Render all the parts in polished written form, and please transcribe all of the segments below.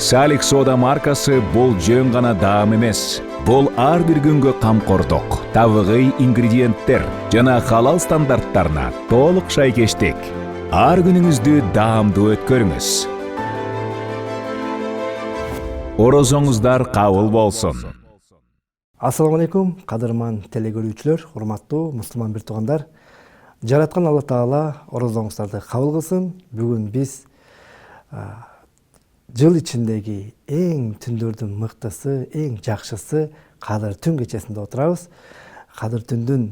Салик сода маркасы бул жөн гана даам эмес. Бул ар бир күнгө камкордук, табигый ингредиенттер жана халал стандарттарына толук шайкештик. Ар күнүңүздү даамдуу өткөрүңүз. Орозоңуздар кабыл болсун. Ассаламу алейкум, кадырман телекөрүүчүлөр, урматтуу мусулман бир туугандар. Жараткан Алла Таала орозоңуздарды кабыл кылсын. Бүгүн биз жыл ичиндеги эң түндөрдүн мыктысы, эң жакшысы Кадыр түн кечесинде отурабыз. Кадыр түндүн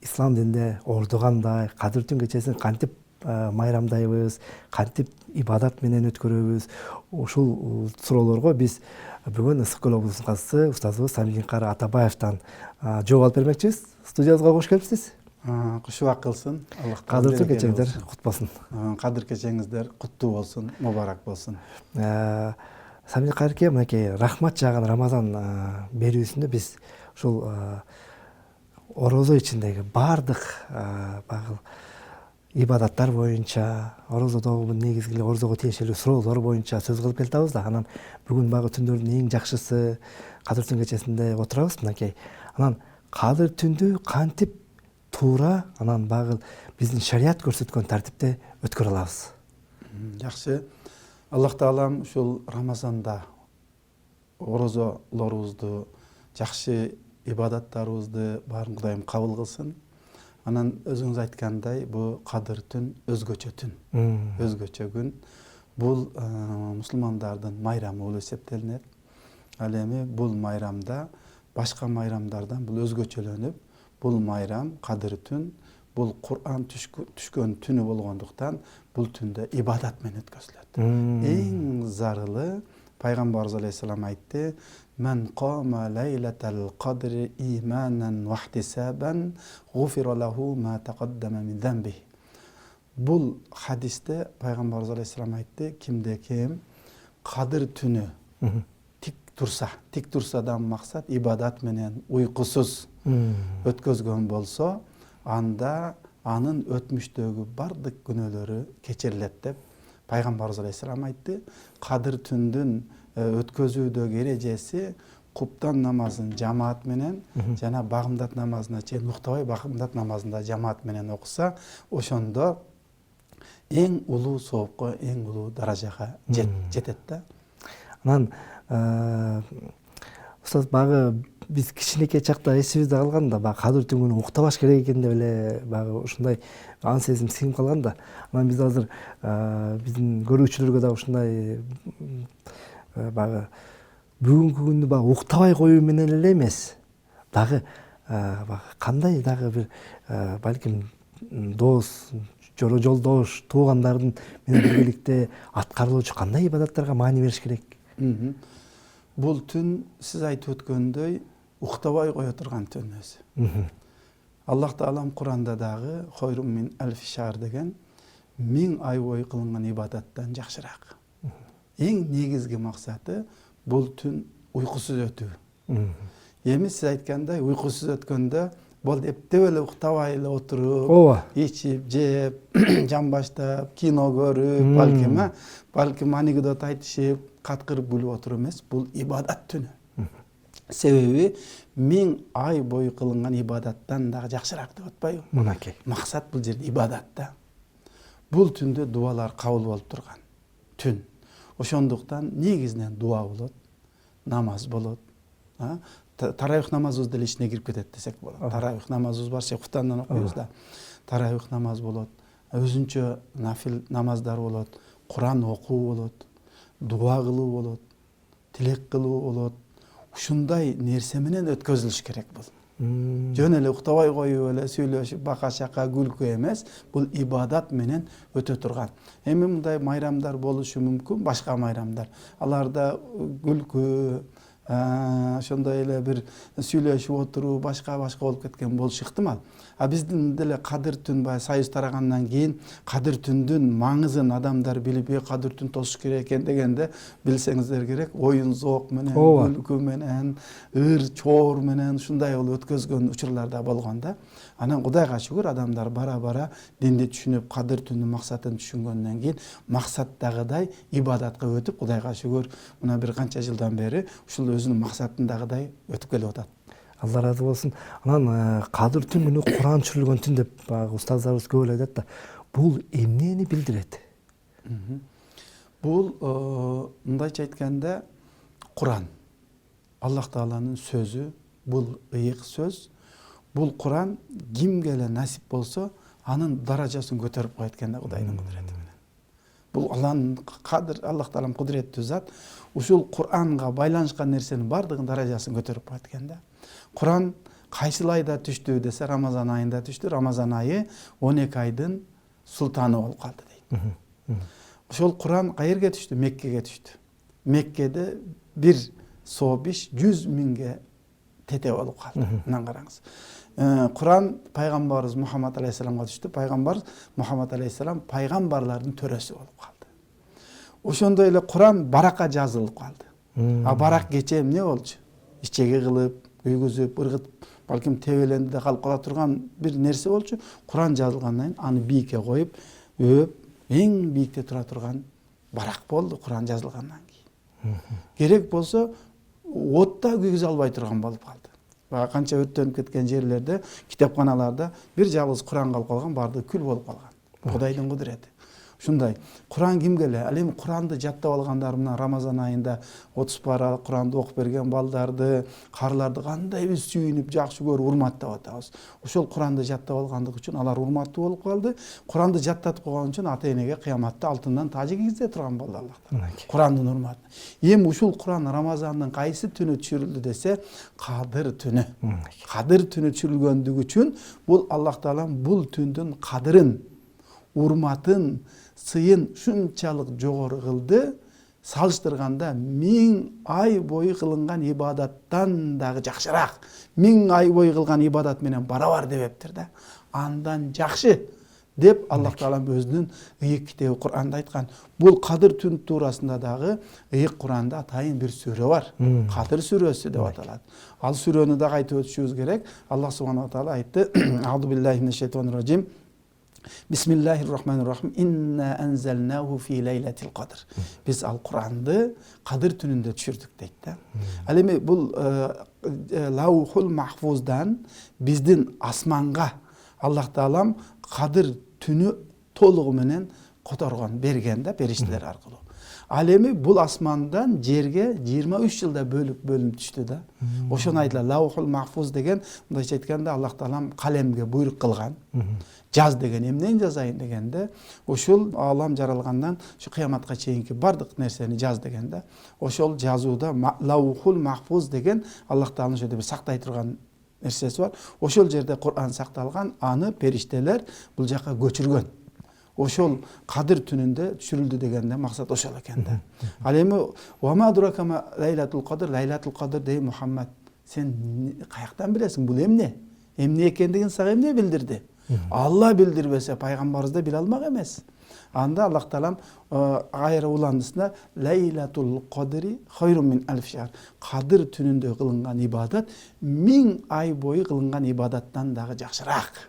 ислам дининде ордугандай, Кадыр түн кечесин кантип майрамдайбыз, кантип ибадат менен өткөрөбүз. Ушул суроолорго биз бүгүн Ысык Көл облусунун казысы устазыбыз Самигин-Кары Атабаевден жооп алып бермекчибиз. Студиябызга кош келипсиз. Кушубак кылсын. Кадыр түн кечеңиздер кут болсун. Кадыр кечеңиздер куттуу болсун, мубарак болсун. Самигин-Карыке, мынакей рахмат жаган Рамазан берүүсүндө биз ушул орозо ичиндеги бардык ибадаттар боюнча, орозодогу негизги орозого тиешелүү суроолор боюнча сөз кылып келатабыз да. Анан бүгүн багы түндөрдүн эң жакшысы Кадыр түн кечесинде отурабыз мынакей. Анан Кадыр түндү кантип туура, анан багы биздин шарият көрсөткөн тартипте өткөрө алабыз? Жакшы. Аллах Таалам ушул Рамазанда орозолорубузду, жакшы ибадаттарыбызды баарын Кудайым кабыл кылсын. Анан өзүңүз айткандай, бул Кадыр түн өзгөчө түн. Өзгөчө күн. Бул мусулмандардын майрамы болуп эсептелинет. Ал эми бул майрамда башка майрамдардан бул өзгөчөлөнүп, бул майрам Кадыр түн, бул Кур'ан түшкөн түнү болгондуктан бул түндө ибадат менен өткөзүлөт. Эң зарылы Пайгамбарыбыз алейхиссалам айтты: "Мен кама лейлатал кадри иманан ва ихтисабан гуфира лаху ма тaqaddama min замби". Бул хадисте Пайгамбарыбыз алейхиссалам айтты: кимде ким Кадыр түнү тик турсадан максат ибадат менен уйкусуз өткөзгөн болсо, анда анын өтмүштөгү бардык күнөөлөрү кечирилет деп Пайгамбарыбыз алейхиссалам айтты. Кадыр түндүн өткөзүүдөгү эрежеси куптан намазын жамаат менен жана багымдат намазына чейин уктабай багымдат намазында жамаат менен окуса, ошондо эң улуу соопко, эң улуу даражага жетет да. Анан устаз, багы биз кичинекей чакта эсибизде калган да, багы Кадыр түнүн уктабаш керек экен деп эле багы ушундай ан сезим сиңип калган да. Анан биз азыр биздин көрүүчүлөргө да ушундай багы бүгүнкү күндү багы уктабай коюу менен эле эмес, дагы кандай дагы бир балким дос, жолдош, туугандардын менен биргеликте аткарылуучу кандай ибадаттарга маани бериш керек? Бул түн сиз айтып өткөндөй уктабай кое турган түн өзү. Аллах Таалам Куранда дагы "Хойрум мин алфи шахр" деген 1000 ай бою кылынган ибадаттан жакшыраак. Эң негизги максаты бул түн уйкусуз өтүү. Эми сиз айткандай уйкусуз өткөндө бул эптеп эле уктабай эле отуруп, ичип, жеп, жамбаштап, кино көрүп, балким анекдот айтышып, каткырып күлүп отуруп эмес, бул ибадат түнү. Себеби 1000 ай бою кылынган ибадаттан дагы жакшыраак деп атпайбы? Мынакей. Максат бул жерде ибадатта. Бул түндө дуалар кабыл болуп турган түн. Ошондуктан негизинен дуа болот, намаз болот. Таравих намазыбыз деле ичине кирип кетет десек болот. Таравих намазыбыз бар, Шейхуфтандан окуйбуз да. Таравих намаз болот, өзүнчө нафил намаздар болот, Куран окуу болот, дуа кылуу болот, тилек кылуу болот. Ушундай нерсе менен өткөзүлүш керек бул. Жөн эле уктабай коюп эле сүйлөшүп, бака-шака, күлкү эмес, бул ибадат менен өтө турган. Эми мындай майрамдар болушу мүмкүн, башка майрамдар. Аларда күлкү, ошондой эле бир сүйлөшүп отуруу башка болуп кеткен болушу ыктымал. Биздин деле кадыр түн баягы союз тарагандан кийин кадыр түндүн маңызын адамдар билип, кадыр түн тосуш керек экен дегенде билсеңиздер керек, оюн зоок менен, күлкү менен, ыр чоор менен ушундай болуп өткөзгөн учурлар да болгон да. Анан Кудайга шүгүр адамдар бара динди түшүнүп, кадыр түндүн максатын түшүнгөндөн кийин максаттагыдай ибадатка өтүп, Кудайга шүгүр мына бир канча жылдан бери ушул өзүнүн максатындагыдай өтүп келип атат. Алла разы болсун. Анан кадыр түн күнү Куран түшүрүлгөн түн деп баягы устаздарыбыз көп эле айтат да. Бул эмнени билдирет? Бул мындайча айтканда Куран Аллах Тааланын сөзү, бул ыйык сөз. Бул Куран кимге эле насип болсо, анын даражасын көтөрүп коет экен да Кудайдын кудурети менен. Бул Аллахын кадыр, Аллах Таалам кудуреттүү зат. Ушул Куранга байланышкан нерсенин бардыгын даражасын көтөрүп коет экен да. Куран кайсыл айда түштү десе, Рамазан айында түштү. Рамазан айы 12 айдын султаны болуп калды дейт. Ошол Куран каерге түштү? Меккеге түштү. Меккеде бир собиш 100 миңге тете болуп калды. Мынан караңыз. Куран пайгамбарыбыз Мухаммад алейхиссаламга түштү. Пайгамбар Мухаммад алейхиссалам пайгамбарлардын төрөсү болуп калды. Ошондой эле Куран баракка жазылып калды. Барак кече эмне болчу? Ичеги кылып, үйгүзүп, ыргытып, балким тебеленди да калып кала турган бир нерсе болчу. Куран жазылгандан кийин аны бийикке коюп, өп, эң бийикте тура турган барак болду Куран жазылгандан кийин. Керек болсо отта күйгүзө албай турган болуп калды. Канча өрттөнүп кеткен жерлерде, китепканаларда бир жалгыз Куран калып калган, барды күл болуп калган. Кудайдын кудурети. Ушундай. Куран кимге эле? Ал эми Куранды жаттап алгандар мына Рамазан айында 30 пара Куранды окуп берген балдарды, карларды кандай биз сүйүнүп, жакшы көрүп, урматтап атабыз. Ошол Куранды жаттап алгандык үчүн алар урматтуу болуп калды. Куранды жаттатып койгон үчүн ата-энеге кыяматта алтындан тажы кийгизе турган болду Аллах. Курандын урматына. Эми ушул Куран Рамазандын кайсы түнү түшүрүлдү десе, Кадыр түнү. Кадыр түнү түшүрүлгөндүгү үчүн бул Аллах Таалам бул түндүн кадырын, урматын, сыйын шунчалык жогору кылды, салыштырганда 1000 ай бою кылынган ибадаттан дагы жакшыраак. 1000 ай бою кылган ибадат менен барабар дебептир да. Андан жакшы деп Аллах Таалам өзүнүн ыйык китеби Куранда айткан. Бул Кадыр түн туурасында дагы ыйык Куранда атайын бир сүрө бар. Кадыр сүрөсү деп аталат. Ал сүрөнү да айтып өтүшүбүз керек. Аллах субханаху ва таала айтты: "Аузу биллахи минеш шайтанир ражим. Бисмиллахир-рахманир-рахим. Инна анзалнаху фи лейлатил кадр." Биз ал Куранды Кадыр түнүндө түшүрдүк дейт да. Ал эми бул Лаухул Махфуздан биздин асманга Аллах Таалам Кадыр түнү толугу менен которгон, берген да периштелер аркылуу. Ал эми бул асмандан жерге 23 жылда бөлүнүп түштү да. Ошону айтылат. Лаухул Махфуз деген, мындайча айтканда, Аллах Таалам калемге буйрук кылган. Жаз деген эмнени жазайын дегенде, ошол алам жаралгандан ушу кыяматка чейинки бардык нерсени жаз дегенде, ошол жазууда Лаухул Махфуз деген Аллах Тааланын ошо бир сактай турган нерсеси бар. Ошол жерде Куран сакталган, аны периштелер бул жака көчүргөн. Ошол Кадыр түнүндө түшүрүлдү дегенде максат ошол экен да. Ал эми Вама дуракама Лейлатул Кадр, Лейлатул Кадр дей Мухаммад, сен каяктан билесиң бул эмне? Эмне экендигин сага эмне билдирди? Алла билдирбесе пайгамбарыбыз да биле алмак эмес. Анда Аллах Таалам айра уландысына Лейлатул Кадри хайрун мин алф шахр. Кадыр түнүндө кылынган ибадат 1000 ай бою кылынган ибадаттан дагы жакшыраак.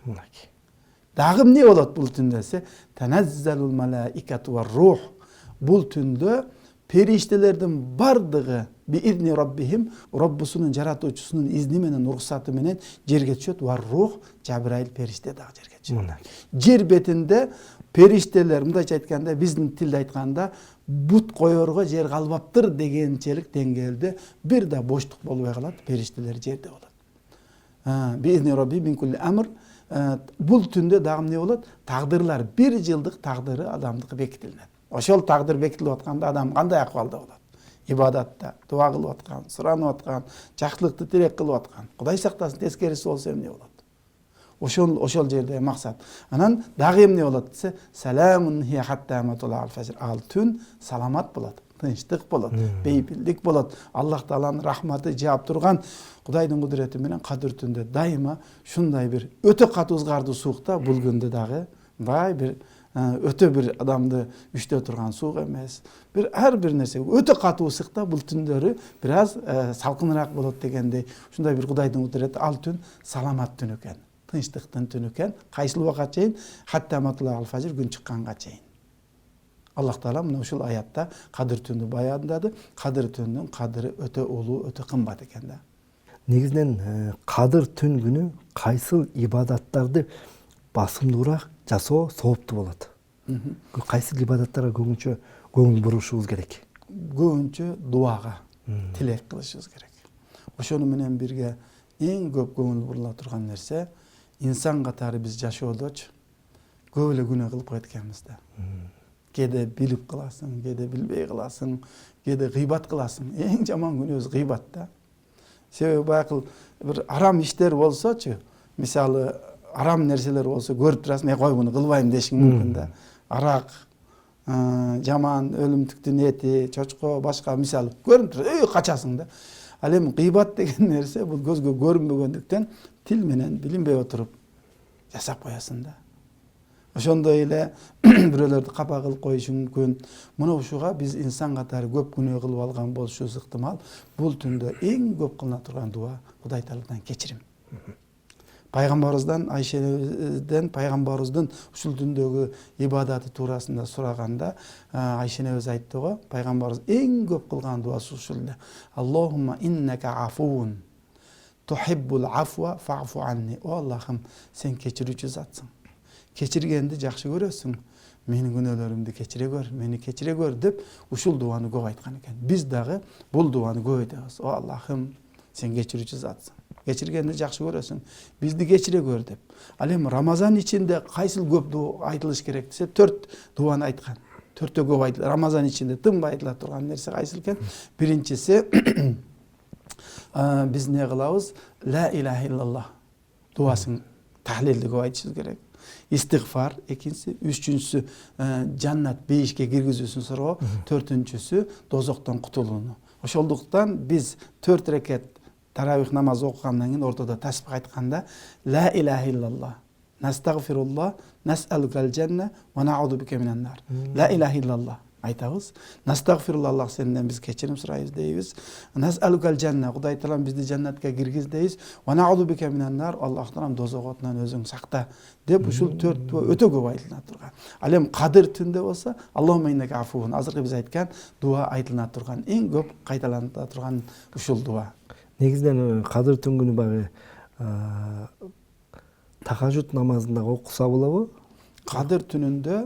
Дагы эмне болот бул түндө десе, танаzzalul malaikatu var ruh. Бул түндө периштелердин бардыгы биизни раббихим, Раббусунун жаратуучусунун изни менен, уруксаты менен жерге түшөт. Var ruh, Жабраил периште дагы жерге түшөт. Жер бетинде периштелер, мындайча айтканда, биздин тилде айтканда, бут коерго жер калбаптыр дегенчелик деңгээлде бир да боштук болбой калат, периштелер жерде болот. Биизни рабби мин кулли амр. Бул түндө дагы эмне болот? Тагдырлар, 1 жылдык тагдыры адамдыкы бекитилет. Ошол тагдыр бекитилип атканда адам кандай акыбалда болот? Ибадатта, дуа кылып аткан, суранып аткан, жакшылыкты тилек кылып аткан. Кудай сактасын, тескериси болсо эмне болот? ошол жерде максат. Анан дагы эмне болот десе, саламун хия хатта матулал фажр. Ал түн саламат болот, тынчтык болот, бейпилдик болот. Аллах Тааланын рахматы жаап турган Кудайдын кудурети менен кадыр түндө дайыма шундай бир өтө катуу ызгардуу суукта, бул күндө дагы бай бир өтө бир адамды үчтө турган суук эмес. Бир ар бир нерсе өтө катуу ысыкта, бул түндөрү бир аз салкыныраак болот дегендей, ушундай бир Кудайдын кудурети. Ал түн саламат түн экен, тынчтыктын түн экен. Кайсыл убакка чейин? Хатта матулал фажр, күн чыкканга чейин. Аллах Таала мына ушул аятта кадыр түндү баяндады. Кадыр түндүн кадыры өтө улуу, өтө кымбат экен да. Негизинен кадыр түн күнү кайсыл ибадаттарды басымдуураак жасоо сооптуу болот? Кайсыл ибадаттарга көбүнчө көңүл бурушубуз керек? Көбүнчө дуага, тилек кылышыбыз керек. Ошону менен бирге эң көп көңүл бурула турган нерсе, инсан катары биз жашоодочу көп эле күнөө кылып койот экенбиз да. Кээде билип кыласың, кээде билбей кыласың, кээде гыйбат кыласың. Эң жаман күнөөбүз гыйбат да. Себеби байкыл бир арам иштер болсочу, мисалы арам нерселер болсо көрүп турасың, кой муну кылбайм дешиң мүмкүн да. Арак, жаман, өлүмтүктүн эти, чочко, башка мисалы көрүнүп туруп, качасың да. Ал эми гыйбат деген нерсе бул көзгө көрүнбөгөндүктөн тил менен билинбей отуруп жасап коесуң да. Ошондой эле бирөөлөрдү капа кылып коюшу мүмкүн. Мына ушуга биз инсан катары көп күнөө кылып алган болушубуз ыктымал. Бул түндө эң көп кылына турган дуа Кудай Тааладан кечирим. Пайгамбарыбыздан, Айшенебизден пайгамбарыбыздын ушул түндөгү ибадаты туурасында сураганда, Айшенебиз айтты го, пайгамбарыбыз эң көп кылган дуасы ушул эле. Аллахумма иннека афуун тухиббул афва фаъфу анни. О Аллахым, сен кечирүүчү затсың. Кечиргенди жакшы көрөсүң. Менин күнөөлөрүмдү кечире көр, мени кечире көр деп ушул дуаны көп айткан экен. Биз дагы бул дуаны көп айтабыз. О Аллахым, сен кечирүүчү затсың. Кечиргенди жакшы көрөсүң. Бизди кечире көр деп. Ал эми Рамазан ичинде кайсыл көп дуу айтылыш керек десе, 4 дуаны айткан. 4тө көп айтылат. Рамазан ичинде тынбай айтыла турган нерсе кайсыл экен? Биринчиси биз не кылабыз? Ла илаха иллаллах дуасын тахлилди көп айтышыбыз керек. Истигфар экинчиси, үчүнчүсү жаннат бейишке киргизүүсүн суроо, төртүнчүсү дозоктон кутулууну. Ошондуктан биз 4 рекет таравих намаз окугандан кийин ортодо тасбих айтканда ла илаха иллаллах, настагфируллах, насалукал жанна ва наъуду бика минан нар. Ла илаха иллаллах айтабыз. Настагфируллах, сенден биз кечирим сурайбыз дейбиз. Насалукал жанна, Кудай Таалам бизди жаннатка киргиз дейбиз. Ва наъуду бика минан нар, Аллах Таалам дозок отунан өзүң сакта деп ушул 4 дуа өтө көп айтылат турган. Ал эми кадыр түндө болсо, Аллахумма иннека афуун, азыркы биз айткан дуа айтылат турган, эң көп кайталанат турган ушул дуа. Негизинен кадыр түн күнү багы тахажжуд намазында окуса болобу? Кадыр түнүндө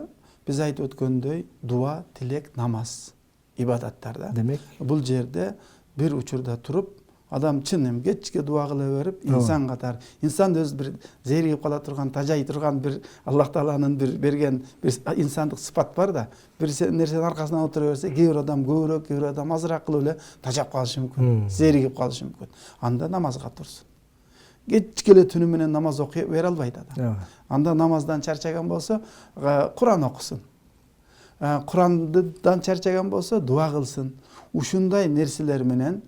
биз айтып өткөндөй дуа, тилек, намаз, ибадаттарда. Демек, бул жерде бир учурда туруп, адам чын эми кечке дуа кыла берип, инсан катар, инсан өзү бир зеригип кала турган, тажай турган бир Аллах Тааланын бир берген бир инсандык сыпат бар да. Бир нерсенин аркасынан отура берсе, кээ бир адам көбүрөөк, кээ бир адам азыраак кылып эле тажап калышы мүмкүн, зеригип калышы мүмкүн. Анда намазга турсун. Кечке эле түнү менен намаз окуй бере албайт адам. Анда намаздан чарчаган болсо, Куран окусун. Курандан чарчаган болсо, дуа кылсын. Ушундай нерселер менен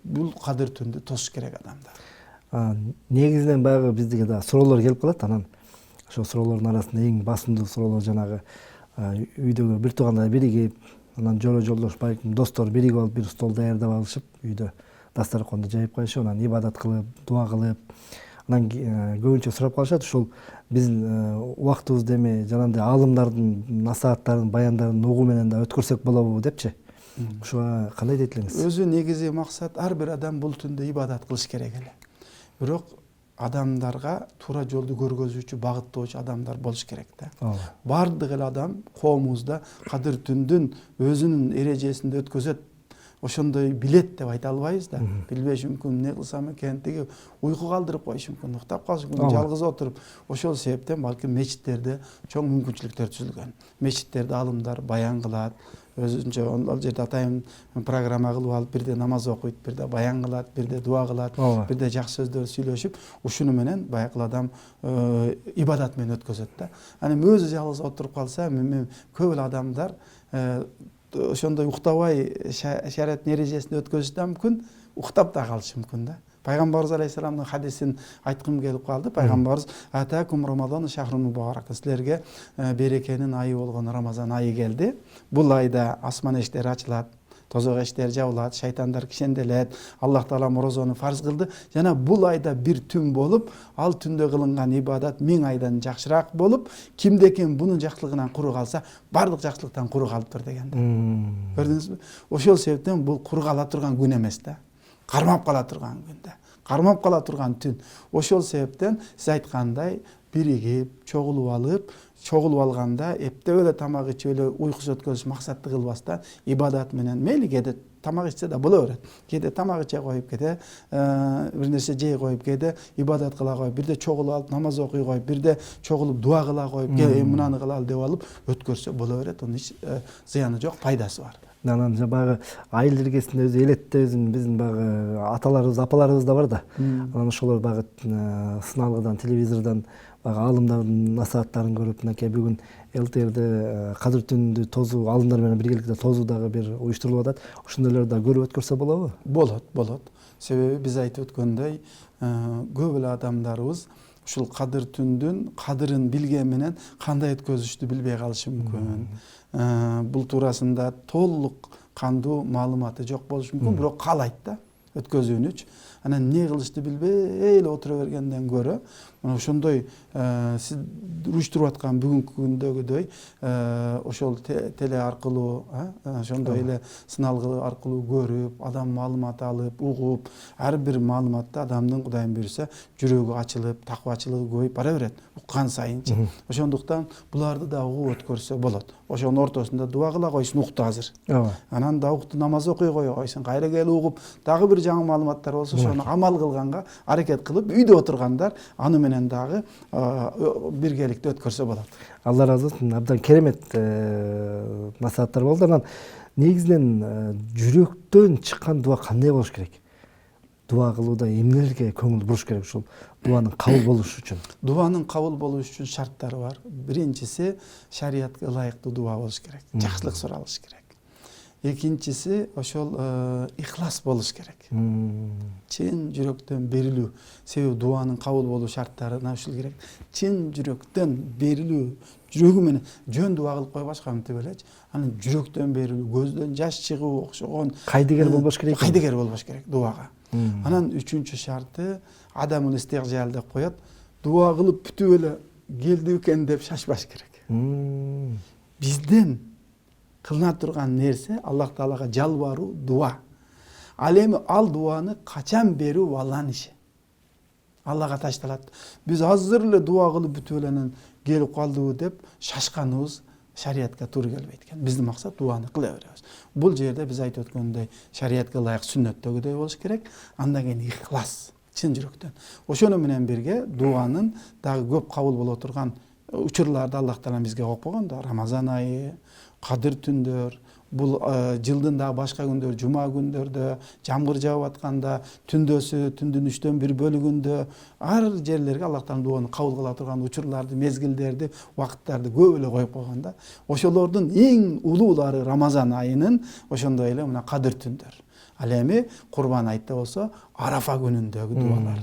бул кадыр түндү тосуш керек адамдар. Негизинен баягы биздике да суроолор келип калат, анан ошол суроолордун арасында эң басымдуу суроолор жанагы үйдөгү бир туугандар биригип, анан жолдош балким достор биригип алып бир стол даярдап алышып, үйдө дастарканды жайып коюшуп, анан ибадат кылып, дуа кылып, анан көбүнчө сурап калышат, ушул биздин убактыбызды эми жанагындай аалымдардын насааттарын, баяндарын угуу менен да өткөрсөк болобу депчи. Ушуга кандай дейт элеңиз? Өзү негизи максат ар бир адам бул түндө ибадат кылыш керек эле. Бирок адамдарга туура жолду көргөзүүчү, багыттоочу адамдар болуш керек да. Бардык эле адам коомубузда кадыр түндүн өзүнүн эрежесинде өткөзөт, ошондой билет деп айта албайбыз да. Билбеши мүмкүн, эмне кылсам экен, тиги уйку калтырып коюшу мүмкүн, уктап калышы мүмкүн, жалгыз отуруп. Ошол себептен балким мечиттерде чоң мүмкүнчүлүктөр түзүлгөн. Мечиттерде аалымдар баян кылат, өзүнчө ал жерде атайын программа кылып алып, бирде намаз окуйт, бирде баян кылат, бирде дуа кылат, бирде жакшы сөздөр сүйлөшүп, ушуну менен баягы адам ибадат менен өткөзөт да. Анан өзү жалгыз отуруп калса, көп эле адамдар ошондой уктабай шариат эрежесин өткөзүшү да мүмкүн, уктап да калышы мүмкүн да. Пайгамбарыбыз алейхисаламдын хадисин айткым келип калды. Пайгамбарыбыз атакум рамазан шахрун мубарак. Силерге берекенин айы болгон Рамазан айы келди. Бул айда асман эшиктери ачылат, тозок эшиктери жабылат, шайтандар кишенделет. Аллах таала морозону фарз кылды. Жана бул айда бир түн болуп, ал түндө кылынган ибадат 1000 айдан жакшыраак болуп, кимде-ким бунун жакшылыгынан куру калса, бардык жакшылыктан куру калыптыр деген да. Көрдүңүзбү? Ошол себептен бул куру кала турган күн эмес да. Кармап кала турган күндө, кармап кала турган түн. Ошол себептен сиз айткандай биригип, чогулуп алганда эптеп эле тамак ичип эле уйкусу өткөзүш максатты кылбастан ибадат менен мейли кээде тамак ичсе да боло берет. Кээде тамак иче коюп, кээде бир нерсе жей коюп, кээде ибадат кыла коюп, бирде чогулуп алып намаз окуй коюп, бирде чогулуп дуа кыла коюп, мынаны кылалы деп алып өткөрсө боло берет. Онун эч зыяны жок, пайдасы бар. Анан баягы айыл иргесинде өзү элетте биздин баягы аталарыбыз, апаларыбыз да бар да. Анан ошолор баягы сыналгыдан, телевизордон баягы аалымдардын насааттарын көрүп, мынакей бүгүн ЛТРде кадыр түндү тозуу аалымдар менен биргеликте тозуу дагы бир уюштурулуп атат. Ошондойлорду да көрүп өткөрсө болобу? Болот. Себеби биз айтып өткөндөй, көп эле адамдарыбыз ушул кадыр түндүн кадырын билген менен кандай өткөзүштү билбей калышы мүмкүн. Бул туурасында толук кандуу маалыматы жок болушу мүмкүн, бирок каалайт да өткөзүүнүчү. Анан эмне кылышты билбей эле отура бергенден көрө, ошондой сиз уюштуруп аткан бүгүнкү күндөгүдөй ошол теле аркылуу, ошондой эле сыналгы аркылуу көрүп, адам маалымат алып, угуп, ар бир маалыматта адамдын Кудайым буйрса жүрөгү ачылып, таквачылыгы көбөйүп бара берет, уккан сайынчы. Ошондуктан буларды да угуп өткөрсө болот. Ошонун ортосунда дуа кыла койсун, укту азыр. Анан да укту, намаз окуй койсун, кайра келип угуп, дагы бир жаңы маалыматтар болсо ошону амал кылганга аракет кылып, үйдө отургандар аны менен дагы биргеликте өткөрсө болот. Алла ыраазы болсун. Абдан керемет насааттар болду. Анан негизинен жүрөктөн чыккан дуа кандай болуш керек? Дуа кылууда эмнелерге көңүл буруш керек ушул дуанын кабыл болушу үчүн? Дуанын кабыл болуш үчүн шарттары бар. Биринчиси шариатка ылайыктуу дуа болуш керек, жакшылык суралыш керек. Экинчиси ошол ихлас болуш керек. Чын жүрөктөн берилүү. Себеби дуанын кабыл болуу шарттарына ушул керек. Чын жүрөктөн берилүү, жүрөгү менен жөн дуа кылып койбашка мынтип элечи. Анан жүрөктөн берилүү, көздөн жаш чыгуу окшогон кайдыгер болбош керек. Кайдыгер болбош керек дуага. Анан үчүнчү шарты адамул истигжал деп коет. Дуа кылып бүтүп эле келди экен деп шашпаш керек. Бизден кылына турган нерсе Аллах Таалага жалбаруу, дуа. Ал эми ал дуаны качан берүү Алланын иши. Аллага ташталат. Биз азыр эле дуа кылып бүтүп эленен келип калдыбы деп шашканыбыз шариатка туура келбейт экен. Биздин максат дуаны кыла беребиз. Бул жерде биз айтып өткөндөй шариатка ылайык сүннөттөгүдөй болуш керек. Андан кийин ихлас, чын жүрөктөн. Ошону менен бирге дуанын дагы көп кабыл боло турган учурларды Аллах Таала бизге коюп койгон да. Рамазан айы, кадыр түндөр, бул жылдын дагы башка күндөр, жума күндөрдө, жамгыр жаап атканда, түндөсү, түндүн 3/1 бөлүгүндө ар жерлерге Аллах Таала дуаны кабыл кыла турган учурларды, мезгилдерди, убакыттарды көп эле коюп койгон да. Ошолордун эң улуулары Рамазан айынын ошондой эле мына кадыр түндөр. Ал эми Курбан айтта болсо Арафа күнүндөгү дуалар.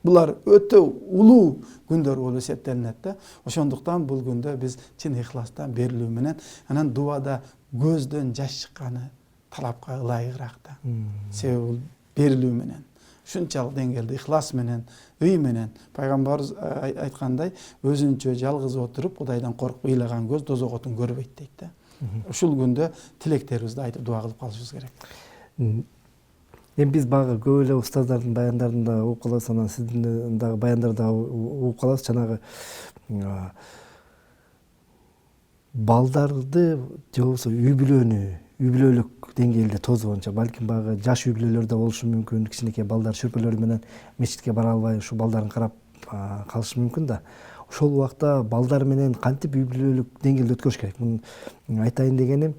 Булар өтө улуу күндөр болуп эсептелинет да. Ошондуктан бул күндө биз чын ихластан берилүү менен анан дуада көздөн жаш чыкканы талапка ылайыгыраак да. Себеби бул берилүү менен ушунчалык деңгээлде ихлас менен, үй менен пайгамбарыбыз айткандай, өзүнчө жалгыз отуруп Кудайдан коркуп ыйлаган көз тозок отун көрбөйт дейт да. Ушул күндө тилектерибизди айтып дуа кылып калышыбыз керек. Эми биз багы көп эле устаздардын баяндарында угуп калабыз, анан сиздин дагы баяндарда угуп калабыз. Жанагы балдарды же болбосо үй бүлөлүк деңгээлде тозуу боюнча, балким багы жаш үй бүлөлөр да болушу мүмкүн, кичинекей балдар шүрпөлөр менен мечитке бара албай ушу балдарын карап калышы мүмкүн да. ошол убакта балдар менен кантип үй бүлөлүк деңгээлде өткөрүш керек? Муну айтайын дегеним,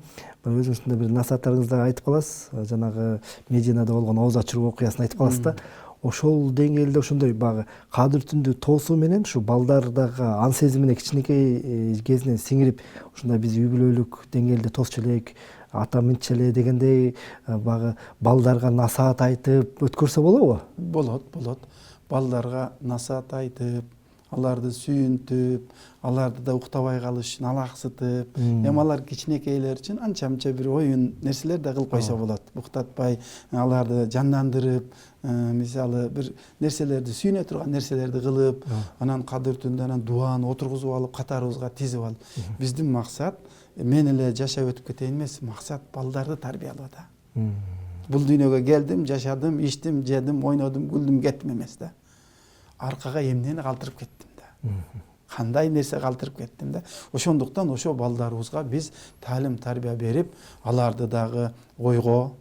өзүңүздүн бир насааттарыңызда айтып каласыз, жанагы Мединада болгон ооз ачыруу окуясын айтып каласыз да. Ошол деңгээлде ошондой баягы кадыр түндү тоосуу менен ушу балдардагы ан сезимине кичинекей кезинен сиңирип, ушундай биз үй бүлөлүк деңгээлде тосчу элек, ата мынтча эле дегендей баягы балдарга насаат айтып өткөрсө болобу? Болот. Балдарга насаат айтып, аларды сүйүнтүп, аларды да уктабай калыш үчүн алаксытып, эми алар кичинекейлер үчүн анча мынча бир оюн нерселер да кылып койсо болот. Уктатпай, аларды жандандырып, мисалы бир нерселерди сүйүнө турган нерселерди кылып, анан кадыр түндө анан дуаны отургузуп алып, катарыбызга тизип алып. Биздин максат мен эле жашап өтүп кетейин эмес, максат балдарды тарбиялоо да. Бул дүйнөгө келдим, жашадым, ичтим, жедим, ойнодум, күлдүм, кеттим эмес да. Аркага эмнени калтырып кеттим да. Кандай нерсе калтырып кеттим да. Ошондуктан ошо балдарыбызга биз таалим тарбия берип, аларды дагы ойго,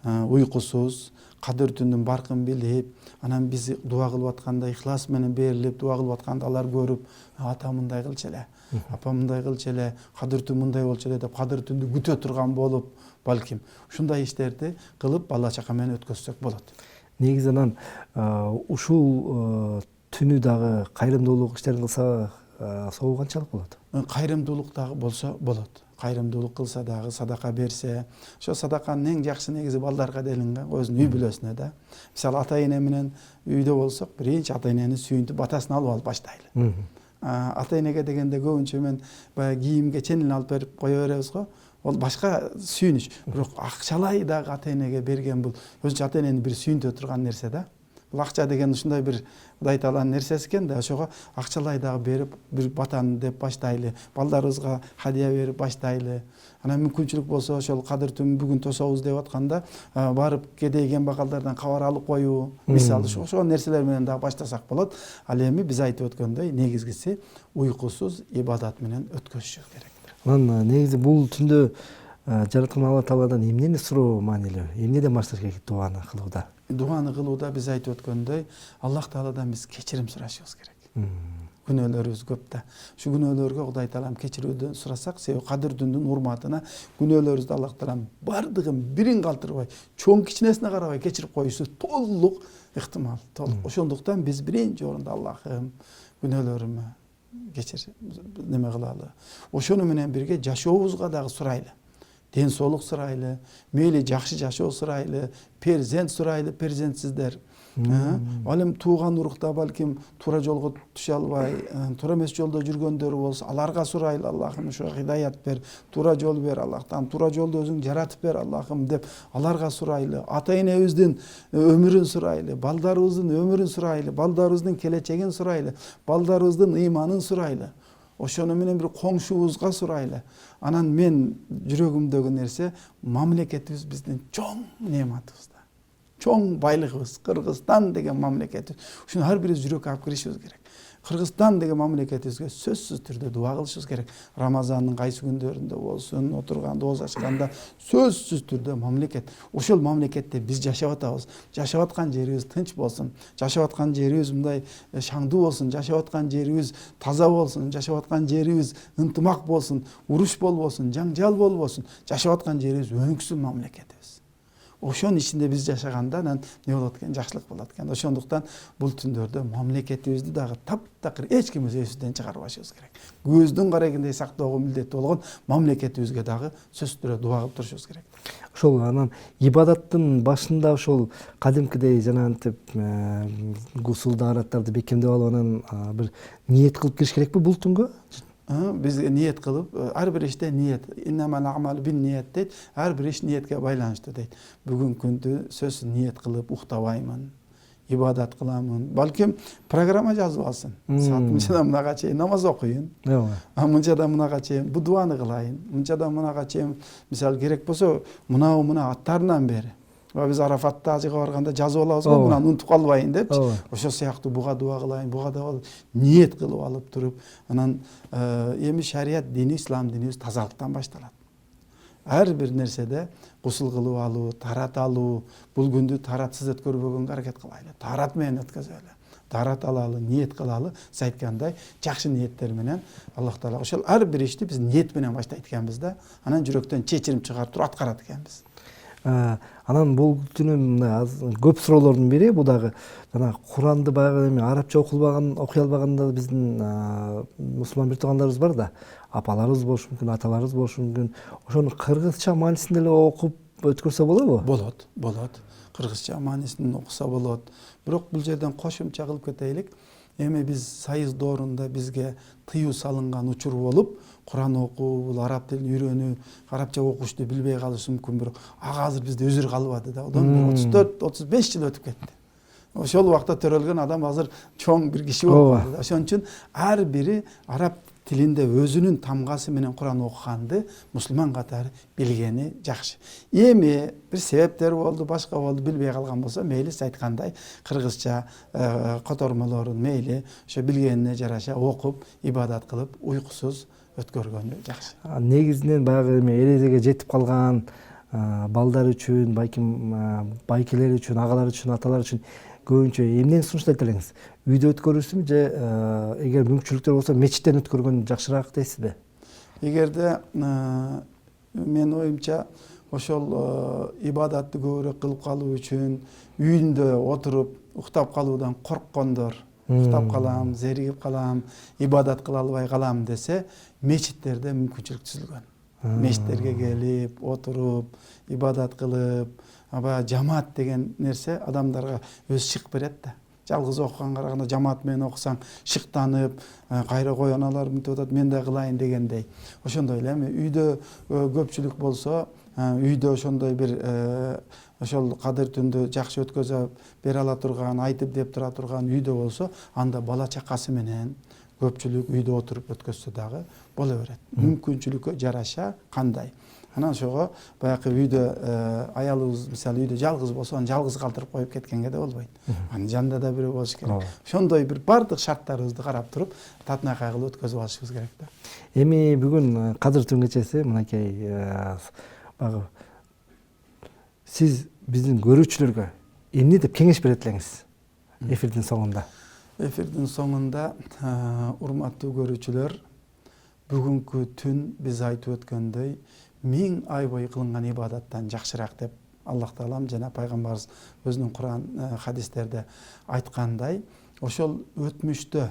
уйкусуз, кадыр түндүн баркын билип, анан биз дуа кылып атканда ихлас менен берилип, дуа кылып атканда алар көрүп, ата мындай кылчу эле, апа мындай кылчу эле, кадыр түн мындай болчу эле деп кадыр түндү күтө турган болуп, балким ушундай иштерди кылып бала чака менен өткөзсөк болот. Негизи анан ушул түнү дагы кайрымдуулук иштерин кылса соогу канчалык болот? Кайрымдуулук дагы болсо болот. Кайрымдуулук кылса дагы, садака берсе, ошо садаканын эң жакшы негизи балдарга делинген, өзүнүн үй бүлөсүнө да. Мисалы ата эне менен үйдө болсок, биринчи ата энени сүйүнтүп, батасын алып баштайлы. Ата энеге дегенде көбүнчө мен баягы кийимге ченин алып берип кое беребиз го. Ол башка сүйүнүч. Бирок акчалай дагы ата энеге берген бул өзүнчө ата энени бир сүйүнтө турган нерсе да. Бул акча деген ушундай бир Кудай Тааланын нерсеси экен да. Ошого акчалай дагы берип, бир батаны деп баштайлы, балдарыбызга хадия берип баштайлы. Анан мүмкүнчүлүк болсо ошол кадыр түн бүгүн тособуз деп атканда барып кедей кембагалдардан кабар алып коюу, мисалы ошол нерселер менен дагы баштасак болот. Ал эми биз айтып өткөндөй негизгиси уйкусуз ибадат менен өткөзүш керек. Анан негизи бул түндө жараткан Алла Тааладан эмнени суроо маанилүү? Эмнеден башташ керек дуаны кылууда? Дуаны кылууда биз айтып өткөндөй Аллах Тааладан биз кечирим сурашыбыз керек. Күнөөлөрүбүз көп да. Ушу күнөөлөргө Кудай Таалам кечирүүдөн сурасак, себеби кадыр түндүн урматына күнөөлөрүбүздү Аллах Таалам бардыгын бирин калтырбай, чоң кичинесине карабай кечирип коюшу толук ыктымал. Ошондуктан биз биринчи орунда Аллахым күнөөлөрүмө кечир неме кылалы. Ошону менен бирге жашообузга дагы сурайлы. Ден соолук сурайлы, мейли жакшы жашоо сурайлы, перзент сурайлы, перзентсиздер. Ал эми тууган урукта балким туура жолго түшө албай, туура эмес жолдо жүргөндөр болсо, аларга сурайлы, Аллахым ошо хидаят бер, туура жол бер, Аллахтан туура жолду өзүң жаратып бер, Аллахым деп аларга сурайлы. Ата энебиздин өмүрүн сурайлы, балдарыбыздын өмүрүн сурайлы, балдарыбыздын келечегин сурайлы, балдарыбыздын ыйманын сурайлы. Ошону менен бир коңшубузга сурайлы. Анан мен жүрөгүмдөгү нерсе мамлекетибиз биздин чоң неаматыбыз да. Чоң байлыгыбыз, Кыргызстан деген мамлекетибиз. Ушуну ар бирибиз жүрөккө алып киришибиз керек. Кыргызстан деген мамлекетибизге сөзсүз түрдө дуа кылышыбыз керек. Рамазандын кайсы күндөрүндө болсун, отурганда, ооз ачканда сөзсүз түрдө мамлекет. Ошол мамлекетте биз жашап атабыз. Жашап аткан жерибиз тынч болсун. Жашап аткан жерибиз мындай шаңдуу болсун. Жашап аткан жерибиз таза болсун. Жашап аткан жерибиз ынтымак болсун. Уруш болбосун, жаңжал болбосун. Жашап аткан жерибиз өнүксүн мамлекетибиз. Ошонун ичинде биз жашаганда анан не болот экен, жакшылык болот экен. Ошондуктан бул түндөрдө мамлекетибизди дагы таптакыр эч кимибиз эсибизден чыгарбашыбыз керек. Көздүн карагандай сактоого милдеттүү болгон мамлекетибизге дагы сөзсүз түрдө дуа кылып турушубуз керек. Ошол анан ибадаттын башында ошол кадимкидей жана антип гусул даараттарды бекемдеп алып анан бир ниет кылып кириш керекпи бул түнгө? Бизге ниет кылып, ар бир иште ниет, иннамал аъмалу бин ниет дейт, ар бир иш ниетке байланыштуу дейт. Бүгүн күндү сөзсүз ниет кылып уктабаймын, ибадат кыламын. Балким программа жазып алсын. Саат мынчадан мынага чейин намаз окуйын. Мынчадан мынага чейин бу дуаны кылайын. Мынчадан мынага чейин мисалы керек болсо, мына аттарынан бери. Биз Арафатта ажыга барганда жазып алабыз го, мынаны унутуп калбайын депчи. Ошол сыяктуу буга дуа кылайын, буга да ниет кылып алып туруп, анан эми шарият дини, ислам динибиз тазалыктан башталат. Ар бир нерседе гусул кылып алуу, тарат алуу, бул күндү таратсыз өткөрбөгөнгө аракет кылайлы. Тарат менен өткөзөлү. дарат алалы, ниет кылалы. Сиз айткандай, жакшы ниеттер менен Аллах Таала ошол ар бир ишти биз ниет менен баштайт экенбиз да, анан жүрөктөн чечирим чыгарып туруп аткарат экенбиз. Анан бул түнү көп суроолордун бири бул дагы жана Куранды баягы эми арабча окуй албаганда биздин мусулман бир туугандарыбыз бар да, апаларыбыз болушу мүмкүн, аталарыбыз болушу мүмкүн. Ошону кыргызча маанисинде эле окуп өткөрсө болобу? Болот. Кыргызча маанисинде окуса болот. Бирок бул жерден кошумча кылып кетейlik. Эми биз сайыз доорунда бизге тыюу салынган учур болуп, Куран окуу, бул араб тилин үйрөнүү, арабча окушту билбей калышы мүмкүн, бирок ага азыр бизде өзүр калбады да. Одан 34-35 жыл өтүп кетти. Ошол убакта төрөлгөн адам азыр чоң бир киши болуп калды. Ошон үчүн ар бири араб тилинде өзүнүн тамгасы менен Куран окуганды мусулман катары билгени жакшы. Эми бир себептер болду, башка болду, билбей калган болсо, мейли сиз айткандай кыргызча котормолорун мейли ошо билгенине жараша окуп, ибадат кылып, уйкусуз өткөргөнү жакшы. Негизинен баягы эми эрежеге жетип калган балдар үчүн, балким байкелер үчүн, агалар үчүн, аталар үчүн көбүнчө эмнени сунуштайт элеңиз? Үйдө өткөрүшсүмү же эгер мүмкүнчүлүктөр болсо мечиттен өткөргөн жакшыраак дейсизби? Эгерде мен оюмча ошол ибадатты көбүрөөк кылып калуу үчүн үйүндө отуруп уктап калуудан корккондор, уктап калам, зеригип калам, ибадат кыла албай калам десе, мечиттерде мүмкүнчүлүк түзүлгөн. Мечиттерге келип, отуруп, ибадат кылып, аба жамаат деген нерсе адамдарга өз шык берет да. Жалгыз окуганга караганда жамаат менен окусаң шыктанып, кайра кой аналар мынтип атат, мен да кылайын дегендей. Ошондой эле эми үйдө көпчүлүк болсо, үйдө ошондой бир ошол кадыр түндү жакшы өткөзө бере ала турган, айтып деп тура турган үйдө болсо, анда бала чакасы менен көпчүлүк үйдө отуруп өткөзсө дагы боло берет. Мүмкүнчүлүккө жараша кандай. Анан ошого баягы үйдө аялыбыз мисалы үйдө жалгыз болсо, аны жалгыз калтырып коюп кеткенге да болбойт. Анын жанында да бирөө болуш керек. Ошондой бир бардык шарттарыбызды карап туруп, татынакай кылып өткөзүп алышыбыз керек да. Эми бүгүн кадыр түн кечеси мынакей баягы сиз биздин көрүүчүлөргө эмне деп кеңеш берет элеңиз эфирдин соңунда? Эфирдин соңунда урматтуу көрүүчүлөр, бүгүнкү түн биз айтып өткөндөй 1000 ай бою кылынган ибадаттан жакшыраак деп Аллах Таалам жана пайгамбарыбыз өзүнүн Куран хадистерде айткандай, ошол өтмүштө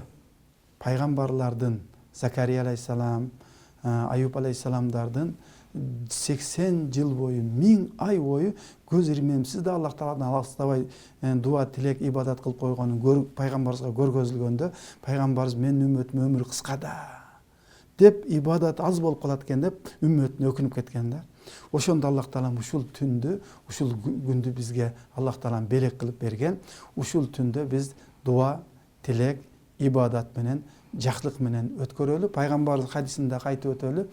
пайгамбарлардын Закария алейхиссалам, Аюб алейхиссаламдардын 80 жыл бою, 1000 ай бою көз ирмемсиз да Аллах Тааладан алыстабай дуа, тилек, ибадат кылып койгонун пайгамбарыбызга көргөзүлгөндө, пайгамбарыбыз менин үммөтүм өмүрү кыска да деп ибадат аз болуп калат экен деп үммөтүнө өкүнүп кеткен да. Ошондо Аллах Таалам ушул түндү, ушул күндү бизге Аллах Таалам белек кылып берген. Ушул түндө биз дуа, тилек, ибадат менен, жакшылык менен өткөрөлү. Пайгамбарыбыз хадисинде айтып өтөлү,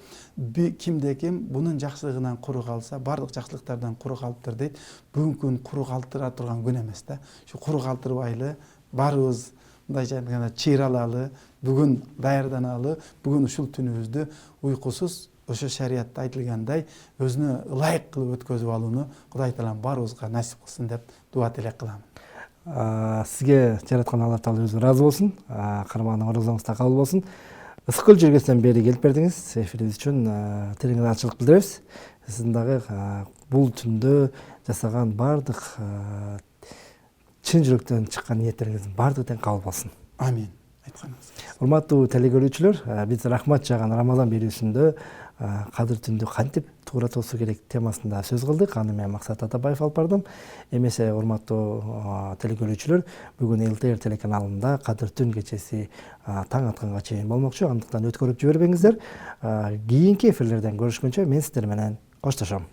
кимде ким бунун жакшылыгынан куру калса, бардык жакшылыктардан куру калыптыр дейт. Бүгүнкү күн куру калтыра турган күн эмес да. Ушу куру калтырбайлы, барыбыз мындайча айтканда чыйралалы, бүгүн даярданалы, бүгүн ушул түнүбүздү уйкусуз ошо шариатта айтылгандай өзүнө ылайык кылып өткөзүп алууну Кудай Таалам баарыбызга насип кылсын деп дуа тилек кылам. Сизге жараткан Алла Таала өзү ыраазы болсун. Кармандын оразаңыз да кабыл болсун. Ысык көл жүргөстөн бери келип бердиңиз. Эфирибиз үчүн терең ыраазычылык билдиребиз. Сиздин дагы бул түндө жасаган бардык чын жүрөктөн чыккан ниеттериңиздин бардыгы тең кабыл болсун. Амин. Урматтуу телекөрүүчүлөр, биз рахмат жаган Рамазан берүүсүндө кадыр түндү кантип туура тосуу керек темасында сөз кылдык. Аны мен Максат Атабаев алып бардым. Эмесе урматтуу телекөрүүчүлөр, бүгүн ЛТР телеканалында кадыр түн кечеси таң атканга чейин болмокчу. Андыктан өткөрүп жибербеңиздер. Кийинки эфирлерден көрүшкөнчө мен сиздер менен коштошом.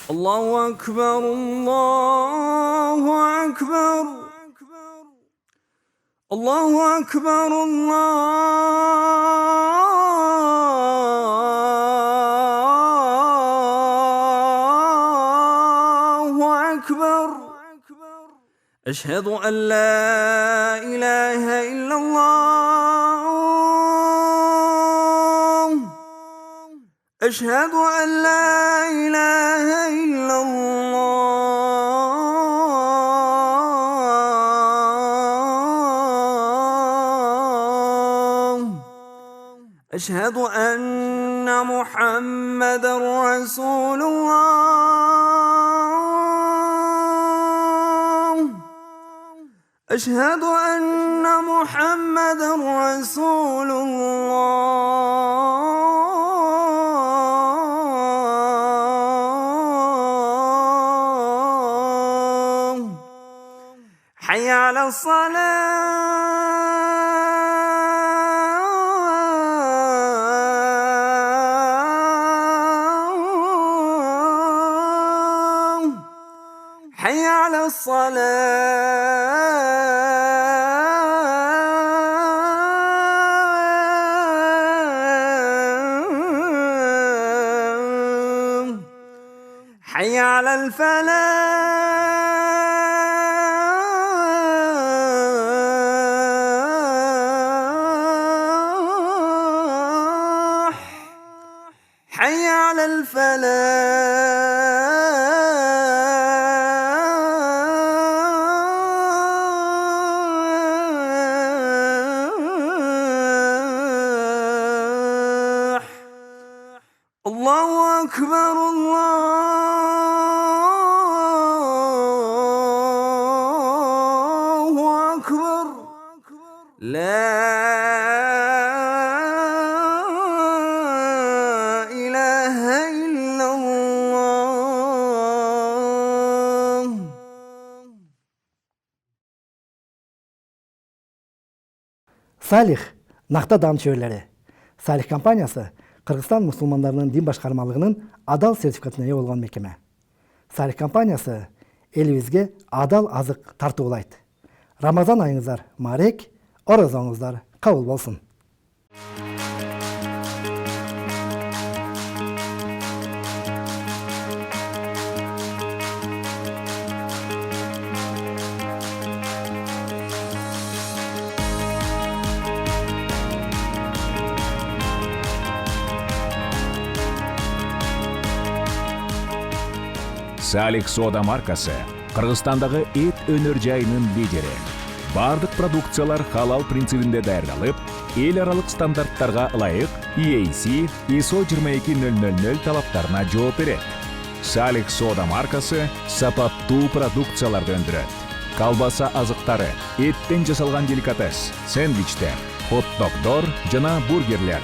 Allahu akbar, Allahu akbar. Allahu akbar, Allahu akbar. Eşhedü en la ilahe illallah. Eşhedü en la ilahe illallah. أشهد أن محمد رسول الله أشهد أن محمد رسول الله حي على الصلاة حي على الصلاة حي على الفلاح حي على الفلاح الله أكبر الله أكبر لا إله إلا الله. Салих накта дам чөбөлөрү. Салих компаниясы Кыргызстан мусулмандарынын дин башкармалыгынын адал сертификатына ээ болгон мекеме. Салих компаниясы элибизге адал азык тартуулайт. Рамазан айыңыздар марек, оразаңыздар кабыл болсун. Салих Сода маркасы Кыргызстандагы эт өнөр жайынын лидери. Бардык продукциялар халал принцибинде даярдалып, эл аралык стандарттарга ылайык EAC ISO 22000 талаптарына жооп берет. Салих Сода маркасы сапаттуу продукцияларды өндүрөт. Колбаса азыктары, эттен жасалган деликатес, сэндвичтер, хот-догдор жана бургерлер